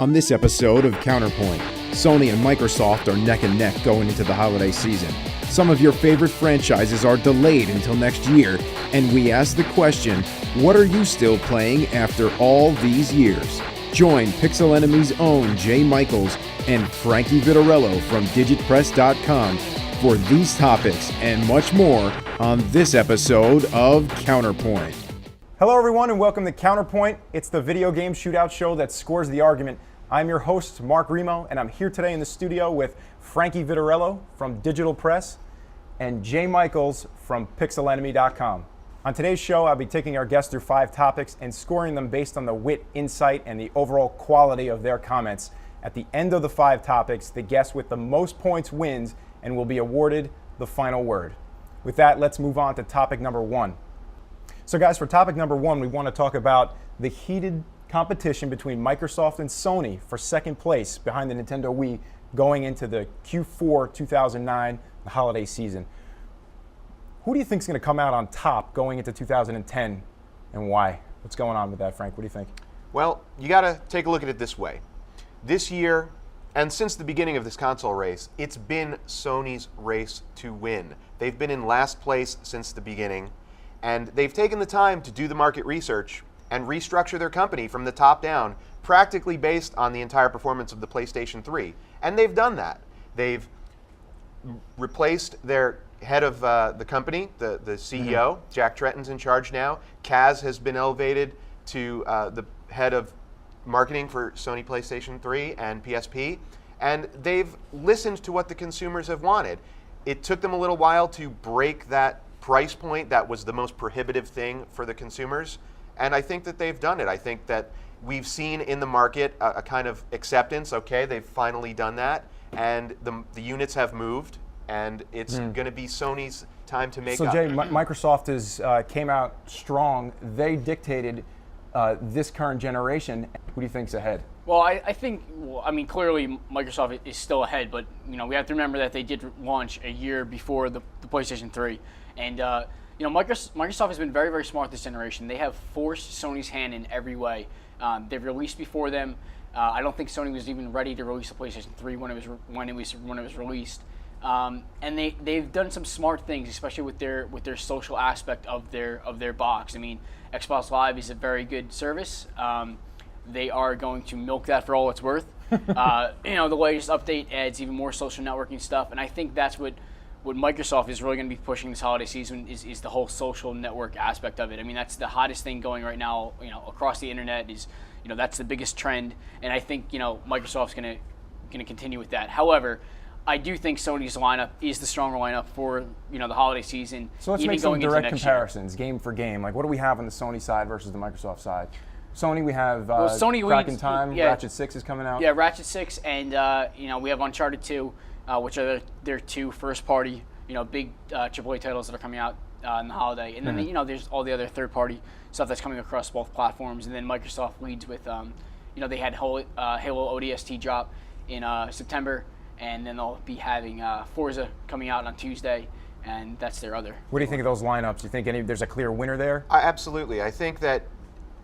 On this episode of Counterpoint, Sony and Microsoft are neck and neck going into the holiday season. Some of your favorite franchises are delayed until next year, and we ask the question, what are you still playing after all these years? Join Pixel Enemy's own Jay Michaels and Frankie Vitorello from digitpress.com for these topics and much more on this episode of Counterpoint. Hello everyone and welcome to Counterpoint. It's the video game shootout show that scores the argument. I'm your host, Mark Remo, and I'm here today in the studio with Frankie Vitorello from Digital Press and Jay Michaels from pixelenemy.com. On today's show, I'll be taking our guests through 5 topics and scoring them based on the wit, insight, and the overall quality of their comments. At the end of the 5 topics, the guest with the most points wins and will be awarded the final word. With that, let's move on to topic number 1. So guys, for topic number 1, we want to talk about the heated competition between Microsoft and Sony for second place behind the Nintendo Wii going into the Q4 2009 the holiday season. Who do you think is going to come out on top going into 2010 and why? What's going on with that, Frank? What do you think? Well, you got to take a look at it this way. This year, and since the beginning of this console race, it's been Sony's race to win. They've been in last place since the beginning. And they've taken the time to do the market research and restructure their company from the top down, practically based on the entire performance of the PlayStation 3. And they've done that. They've replaced their head of the company, the CEO. Jack Tretton's in charge now. Kaz has been elevated to the head of marketing for Sony PlayStation 3 and PSP. And they've listened to what the consumers have wanted. It took them a little while to break that price point that was the most prohibitive thing for the consumers, and I think that they've done it. I think that we've seen in the market a kind of acceptance. Okay, they've finally done that, and the units have moved, and it's going to be Sony's time to make up. So Jay, Microsoft came out strong. They dictated this current generation. Who do you think's ahead? Well, I think, clearly Microsoft is still ahead, but we have to remember that they did launch a year before the PlayStation 3. And Microsoft has been very, very smart this generation. They have forced Sony's hand in every way. They've released before them. I don't think Sony was even ready to release the PlayStation 3 when it was released. And they've done some smart things, especially with their social aspect of their box. I mean, Xbox Live is a very good service. They are going to milk that for all it's worth. The latest update adds even more social networking stuff, and I think that's what Microsoft is really going to be pushing this holiday season is the whole social network aspect of it. I mean, that's the hottest thing going right now, across the internet is, that's the biggest trend, and I think, Microsoft's going to continue with that. However, I do think Sony's lineup is the stronger lineup for, the holiday season. So let's make some direct comparisons, game for game. Like, what do we have on the Sony side versus the Microsoft side? Sony, we have Crack in Time, yeah, Ratchet 6 is coming out. Yeah, Ratchet 6, and we have Uncharted 2, which are their 2 first-party, big AAA titles that are coming out in the holiday. And then, there's all the other third-party stuff that's coming across both platforms. And then Microsoft leads with, they had Halo ODST drop in September, and then they'll be having Forza coming out on Tuesday, and that's their other. What do you think of those lineups? Do you think there's a clear winner there? Absolutely.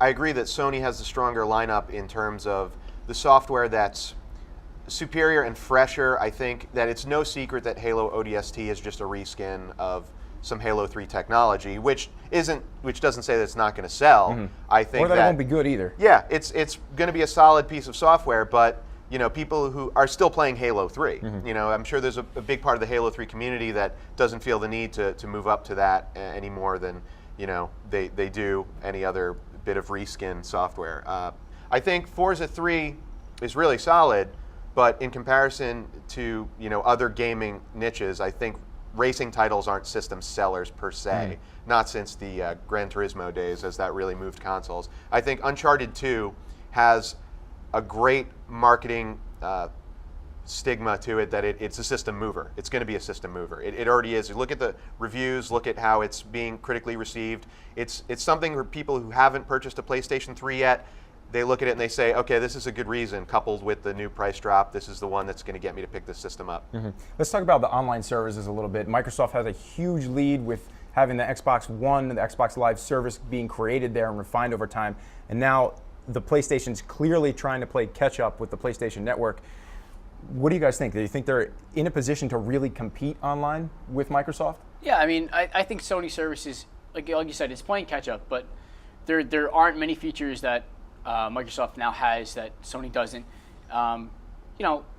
I agree that Sony has the stronger lineup in terms of the software that's superior and fresher. I think that it's no secret that Halo ODST is just a reskin of some Halo 3 technology, which doesn't say that it's not going to sell. I think or that it won't be good either. Yeah, it's going to be a solid piece of software, but people who are still playing Halo 3. I'm sure there's a big part of the Halo 3 community that doesn't feel the need to move up to that any more than they do any other bit of reskin software. I think Forza 3 is really solid, but in comparison to other gaming niches, I think racing titles aren't system sellers per se. Not since the Gran Turismo days, as that really moved consoles. I think Uncharted 2 has a great marketing stigma to it that it's a system mover. It's going to be a system mover. It already is. You look at the reviews, look at how it's being critically received. It's something for people who haven't purchased a PlayStation 3 yet. They look at it and they say, okay, this is a good reason, coupled with the new price drop. This is the one that's going to get me to pick this system up. Let's talk about the online services a little bit. Microsoft has a huge lead with having the Xbox One and the Xbox Live service being created there and refined over time. And now the PlayStation's clearly trying to play catch up with the PlayStation Network. What do you guys think? Do you think they're in a position to really compete online with Microsoft? Yeah, I mean, I think Sony services, like you said, it's playing catch up, but there aren't many features that Microsoft now has that Sony doesn't.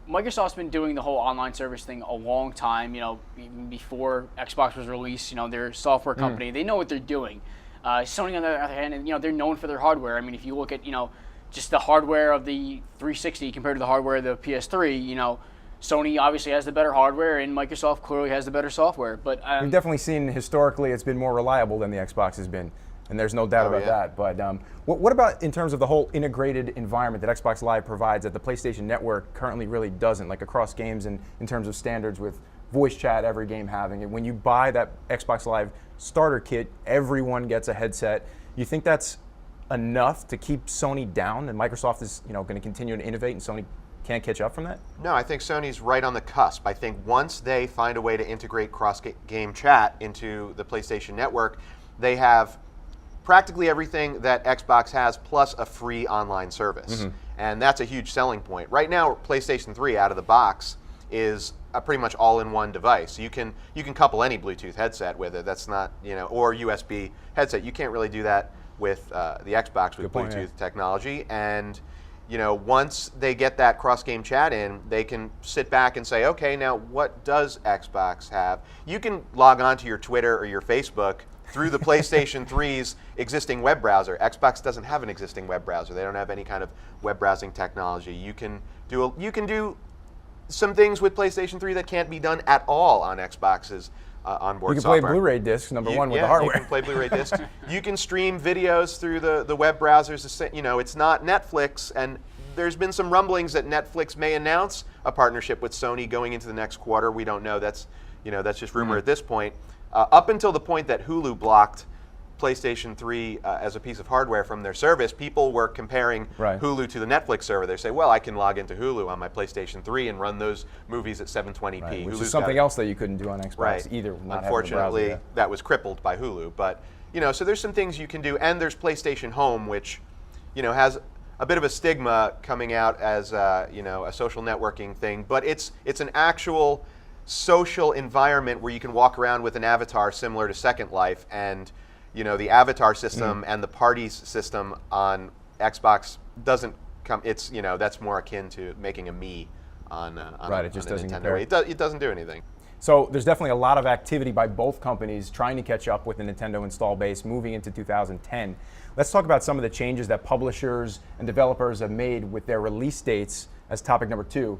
Microsoft's been doing the whole online service thing a long time. Even before Xbox was released, they're a software company. They know what they're doing. Sony, on the other hand, they're known for their hardware. I mean, if you look at just the hardware of the 360 compared to the hardware of the PS3, Sony obviously has the better hardware, and Microsoft clearly has the better software. But we've definitely seen historically it's been more reliable than the Xbox has been, and there's no doubt about that. But what about in terms of the whole integrated environment that Xbox Live provides that the PlayStation Network currently really doesn't, like across games and in terms of standards with voice chat, every game having it. When you buy that Xbox Live starter kit, everyone gets a headset. You think that's enough to keep Sony down, and Microsoft is going to continue to innovate and Sony can't catch up from that? No, I think Sony's right on the cusp. I think once they find a way to integrate cross-game chat into the PlayStation Network, they have practically everything that Xbox has plus a free online service. And that's a huge selling point. Right now, PlayStation 3 out of the box is a pretty much all-in-one device. You can couple any Bluetooth headset with it. That's not, or USB headset. You can't really do that with the Xbox with Bluetooth technology. And once they get that cross-game chat in, they can sit back and say, okay, now what does Xbox have? You can log on to your Twitter or your Facebook through the PlayStation 3's existing web browser. Xbox doesn't have an existing web browser. They don't have any kind of web browsing technology. You can do some things with PlayStation 3 that can't be done at all on Xbox's onboard software. You can play Blu-ray discs, number one, with the hardware. You can play Blu-ray discs. You can stream videos through the web browsers. It's not Netflix, and there's been some rumblings that Netflix may announce a partnership with Sony going into the next quarter. We don't know. That's just rumor at this point. Up until the point that Hulu blocked PlayStation 3 as a piece of hardware from their service, people were comparing Hulu to the Netflix server. They say, well, I can log into Hulu on my PlayStation 3 and run those movies at 720p. Right, which is something else that you couldn't do on Xbox either. Unfortunately, that was crippled by Hulu. But, so there's some things you can do. And there's PlayStation Home, which, has a bit of a stigma coming out as, a social networking thing. But it's an actual social environment where you can walk around with an avatar similar to Second Life, and the avatar system and the parties system on Xbox doesn't come. It's that's more akin to making a me on it just doesn't Nintendo. It doesn't do anything. So there's definitely a lot of activity by both companies trying to catch up with the Nintendo install base moving into 2010. Let's talk about some of the changes that publishers and developers have made with their release dates as topic number 2.